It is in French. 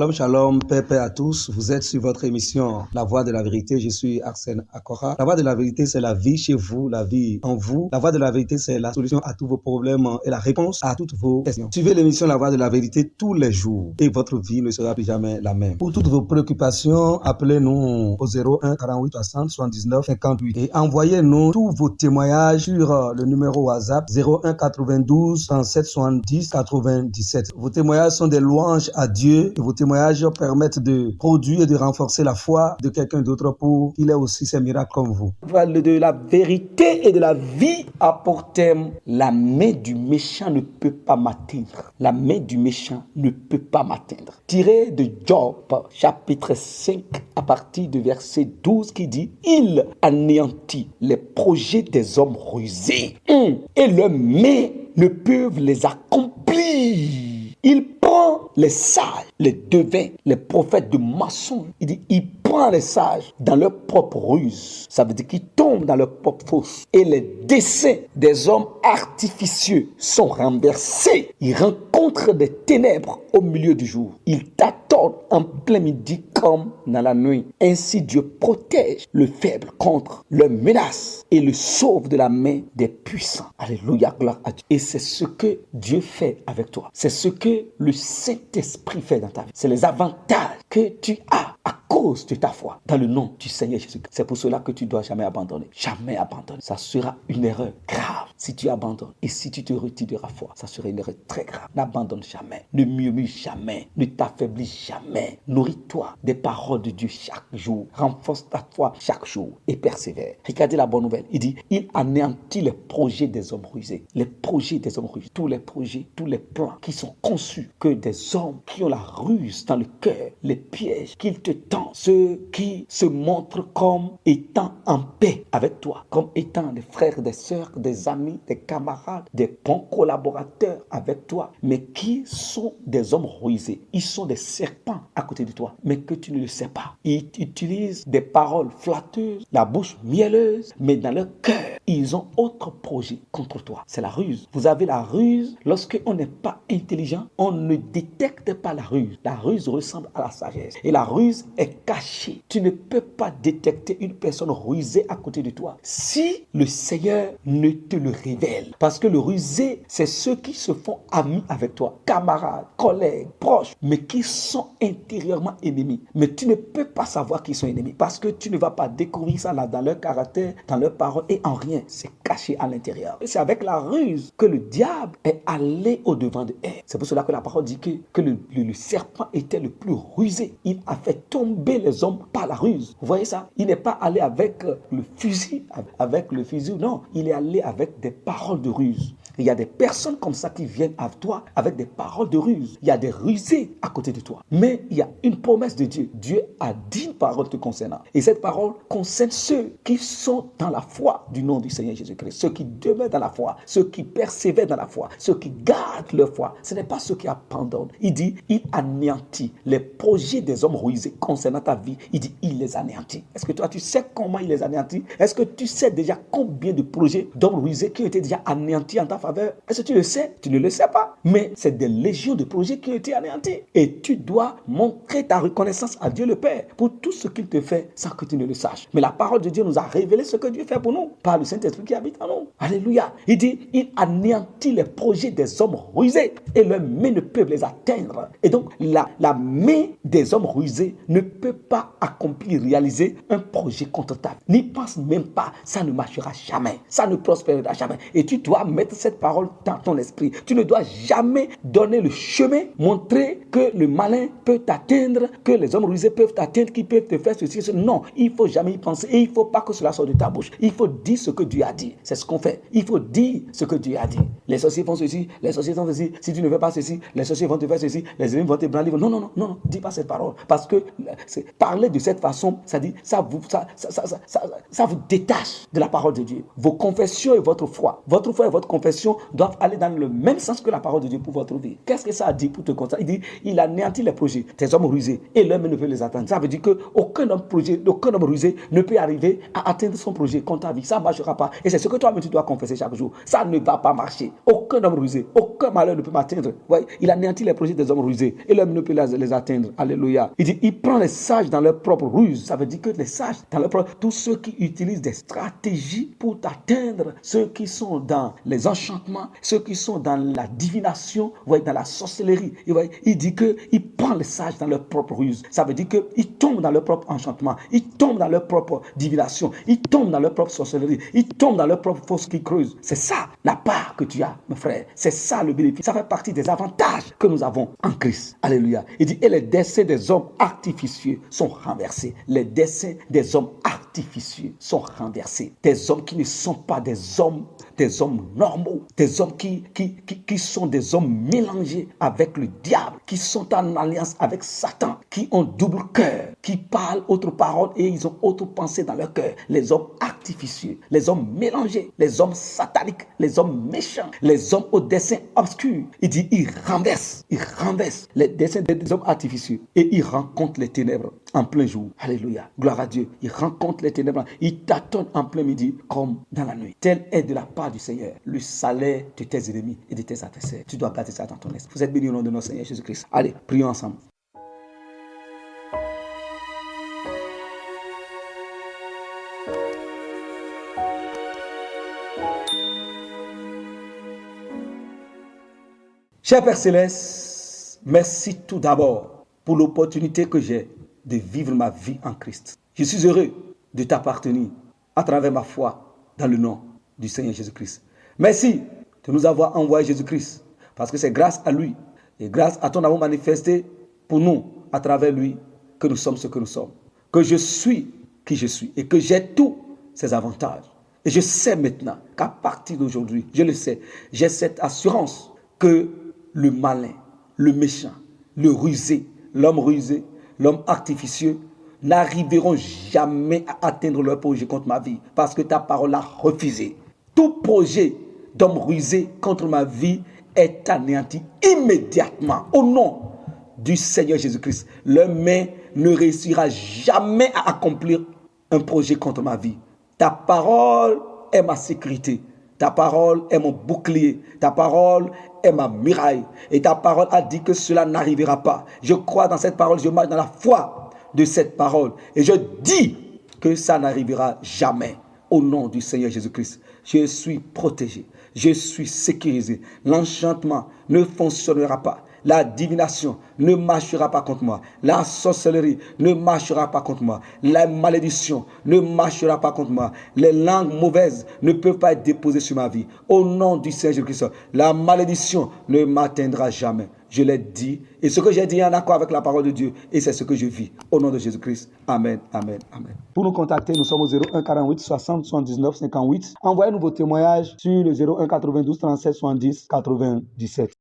Shalom, shalom, paix, paix à tous. Vous êtes sur votre émission La Voix de la Vérité. Je suis Arsène Akora. La Voix de la Vérité, c'est la vie chez vous, la vie en vous. La Voix de la Vérité, c'est la solution à tous vos problèmes et la réponse à toutes vos questions. Suivez l'émission La Voix de la Vérité tous les jours et votre vie ne sera plus jamais la même. Pour toutes vos préoccupations, appelez-nous au 01 48 60 79 58 et envoyez-nous tous vos témoignages sur le numéro WhatsApp 01 92 37 70 97. Vos témoignages sont des louanges à Dieu et vos témoignages permettent de produire et de renforcer la foi de quelqu'un d'autre pour qu'il ait aussi ses miracles comme vous. De la vérité et de la vie a pour thème la main du méchant ne peut pas m'atteindre. La main du méchant ne peut pas m'atteindre. Tiré de Job, chapitre 5, à partir du verset 12 qui dit « Il anéantit les projets des hommes rusés et leurs mains ne peuvent les accomplir. Il prend les sages, les devins, les prophètes de mensonges. Il dit, il prend les sages dans leur propre ruse. Ça veut dire qu'ils tombent dans leur propre fosse. Et les desseins des hommes artificieux sont renversés. Ils rencontrent des ténèbres au milieu du jour. Ils tâtonnent en plein midi comme dans la nuit. Ainsi Dieu protège le faible contre leurs menaces et le sauve de la main des puissants. Alléluia, gloire à Dieu. Et c'est ce que Dieu fait avec toi. C'est ce que le Saint-Esprit fait dans ta vie. C'est les avantages que tu as à cause de ta foi dans le nom du Seigneur Jésus-Christ. C'est pour cela que tu ne dois jamais abandonner. Jamais abandonner. Ça sera une erreur grave si tu abandonnes. Et si tu te retires de la foi, ça sera une erreur très grave. N'abandonne jamais. Ne murmure jamais. Ne t'affaiblis jamais. Nourris-toi des paroles de Dieu chaque jour. Renforce ta foi chaque jour et persévère. Regardez la bonne nouvelle. Il dit, il anéantit les projets des hommes rusés. Les projets des hommes rusés. Tous les projets, tous les plans qui sont conçus que des hommes qui ont la ruse dans le cœur, les pièges qu'ils te tendent, ceux qui se montrent comme étant en paix avec toi, comme étant des frères, des sœurs, des amis, des camarades, des bons collaborateurs avec toi, mais qui sont des hommes rusés. Ils sont des serpents à côté de toi, mais que tu ne le sais pas. Ils utilisent des paroles flatteuses, la bouche mielleuse, mais dans leur cœur, ils ont autre projet contre toi. C'est la ruse. Vous avez la ruse. Lorsqu'on n'est pas intelligent, on ne détecte pas la ruse. La ruse ressemble à la sagesse. Et la ruse est cachée. Tu ne peux pas détecter une personne rusée à côté de toi si le Seigneur ne te le révèle. Parce que le rusé, c'est ceux qui se font amis avec toi, camarades, collègues, proches, mais qui sont intérieurement ennemis. Mais tu ne peux pas savoir qu'ils sont ennemis parce que tu ne vas pas découvrir ça là dans leur caractère, dans leurs paroles et en rien. C'est caché à l'intérieur. Et c'est avec la ruse que le diable est allé au-devant de Ève. C'est pour cela que la parole dit que le serpent était le plus rusé. Il a fait tomber les hommes par la ruse. Vous voyez ça? Il n'est pas allé avec le fusil, non. Il est allé avec des paroles de ruse. Il y a des personnes comme ça qui viennent à toi avec des paroles de ruse. Il y a des rusés à côté de toi. Mais il y a une promesse de Dieu. Dieu a dit une parole te concernant. Et cette parole concerne ceux qui sont dans la foi du nom du Seigneur Jésus-Christ. Ceux qui demeurent dans la foi. Ceux qui persévèrent dans la foi. Ceux qui gardent leur foi. Ce n'est pas ceux qui abandonnent. Il dit, il anéantit les projets des hommes rusés concernant ta vie. Il dit, il les anéantit. Est-ce que toi, tu sais comment il les anéantit? Est-ce que tu sais déjà combien de projets d'hommes rusés qui ont été déjà anéantis en ta faveur? Est-ce que tu le sais? Tu ne le sais pas. Mais c'est des légions de projets qui ont été anéantis. Et tu dois montrer ta reconnaissance à Dieu le Père pour tout ce qu'il te fait sans que tu ne le saches. Mais la parole de Dieu nous a révélé ce que Dieu fait pour nous par le Saint-Esprit qui habite en nous. Alléluia. Il dit, il anéantit les projets des hommes rusés et leurs mains ne peuvent les atteindre. Et donc, la main des hommes rusés ne peut pas accomplir, réaliser un projet contre ta vie. N'y pense même pas. Ça ne marchera jamais. Ça ne prospérera jamais. Et tu dois mettre cette parole dans ton esprit. Tu ne dois jamais donner le chemin, montrer que le malin peut t'atteindre, que les hommes rusés peuvent t'atteindre, qu'ils peuvent te faire ceci, ceci. Non, il ne faut jamais y penser. Et il ne faut pas que cela sorte de ta bouche. Il faut dire ce que Dieu a dit. C'est ce qu'on fait. Il faut dire ce que Dieu a dit. Les sorciers font ceci, les sorciers font ceci. Si tu ne fais pas ceci, les sorciers vont te faire ceci, les ennemis vont te brandir. Non, dis pas cette parole. Parce que parler de cette façon, ça dit, ça vous détache de la parole de Dieu. Vos confessions et votre foi et votre confession confessions doivent aller dans le même sens que la parole de Dieu pour votre vie. Qu'est-ce que ça a dit pour te constater? Il dit, il anéantit les projets, tes hommes rusés, et l'homme ne peut les atteindre. Ça veut dire qu'aucun homme rusé ne peut arriver à atteindre son projet contre ta vie. Ça ne marchera pas. Et c'est ce que toi-même tu dois confesser chaque jour. Ça ne va pas marcher. Aucun homme rusé, aucun malheur ne peut m'atteindre. Ouais, il anéantit les projets des hommes rusés, et l'homme ne peut les atteindre. Alléluia. Il dit, il prend les sages dans leur propre ruse. Ça veut dire que les sages, dans leur propre, tous ceux qui utilisent des stratégies pour t'atteindre, ceux qui sont dans les enchantements, ceux qui sont dans la divination, voyez, dans la sorcellerie, il dit qu'il prend les sages dans leur propre ruse. Ça veut dire qu'ils tombent dans leur propre enchantement, ils tombent dans leur propre divination, ils tombent dans leur propre sorcellerie, ils tombent dans leur propre fosse qui creuse. C'est ça la part que tu as, mon frère. C'est ça le bénéfice. Ça fait partie des avantages que nous avons en Christ. Alléluia. Il dit, et les desseins des hommes artificieux sont renversés. Les desseins des hommes artificieux sont renversés. Des hommes qui ne sont pas des hommes normaux, des hommes qui sont des hommes mélangés avec le diable, qui sont en alliance avec Satan, qui ont double cœur, qui parlent autre parole et ils ont autre pensée dans leur cœur. Les hommes artificieux, les hommes mélangés, les hommes sataniques, les hommes méchants, les hommes au dessein obscur. Il dit, il renverse les desseins des hommes artificieux et il rencontre les ténèbres en plein jour. Alléluia. Gloire à Dieu. Il rencontre les ténèbres. Il tâtonne en plein midi comme dans la nuit. Tel est de la part du Seigneur le salaire de tes ennemis et de tes adversaires. Tu dois garder ça dans ton esprit. Vous êtes bénis au nom de notre Seigneur Jésus-Christ. Allez, prions ensemble. Cher Père Céleste, merci tout d'abord pour l'opportunité que j'ai de vivre ma vie en Christ. Je suis heureux de t'appartenir à travers ma foi dans le nom du Seigneur Jésus-Christ. Merci de nous avoir envoyé Jésus-Christ parce que c'est grâce à lui et grâce à ton amour manifesté pour nous à travers lui que nous sommes ce que nous sommes. Que je suis qui je suis et que j'ai tous ces avantages. Et je sais maintenant qu'à partir d'aujourd'hui, je le sais, j'ai cette assurance que le malin, le méchant, le rusé, l'homme artificieux n'arriveront jamais à atteindre leur projet contre ma vie parce que ta parole l'a refusé. Tout projet d'homme rusé contre ma vie est anéanti immédiatement au nom du Seigneur Jésus-Christ. Leur main ne réussira jamais à accomplir un projet contre ma vie. Ta parole est ma sécurité. Ta parole est mon bouclier. Ta parole est ma muraille. Et ta parole a dit que cela n'arrivera pas. Je crois dans cette parole. Je marche dans la foi de cette parole. Et je dis que ça n'arrivera jamais. Au nom du Seigneur Jésus-Christ, je suis protégé. Je suis sécurisé. L'enchantement ne fonctionnera pas. La divination ne marchera pas contre moi. La sorcellerie ne marchera pas contre moi. La malédiction ne marchera pas contre moi. Les langues mauvaises ne peuvent pas être déposées sur ma vie. Au nom du Seigneur Jésus-Christ, la malédiction ne m'atteindra jamais. Je l'ai dit. Et ce que j'ai dit est en accord avec la parole de Dieu. Et c'est ce que je vis. Au nom de Jésus-Christ. Amen, amen, amen. Pour nous contacter, nous sommes au 01 48 60 79 58. Envoyez-nous vos témoignages sur le 01 92 37 70 97.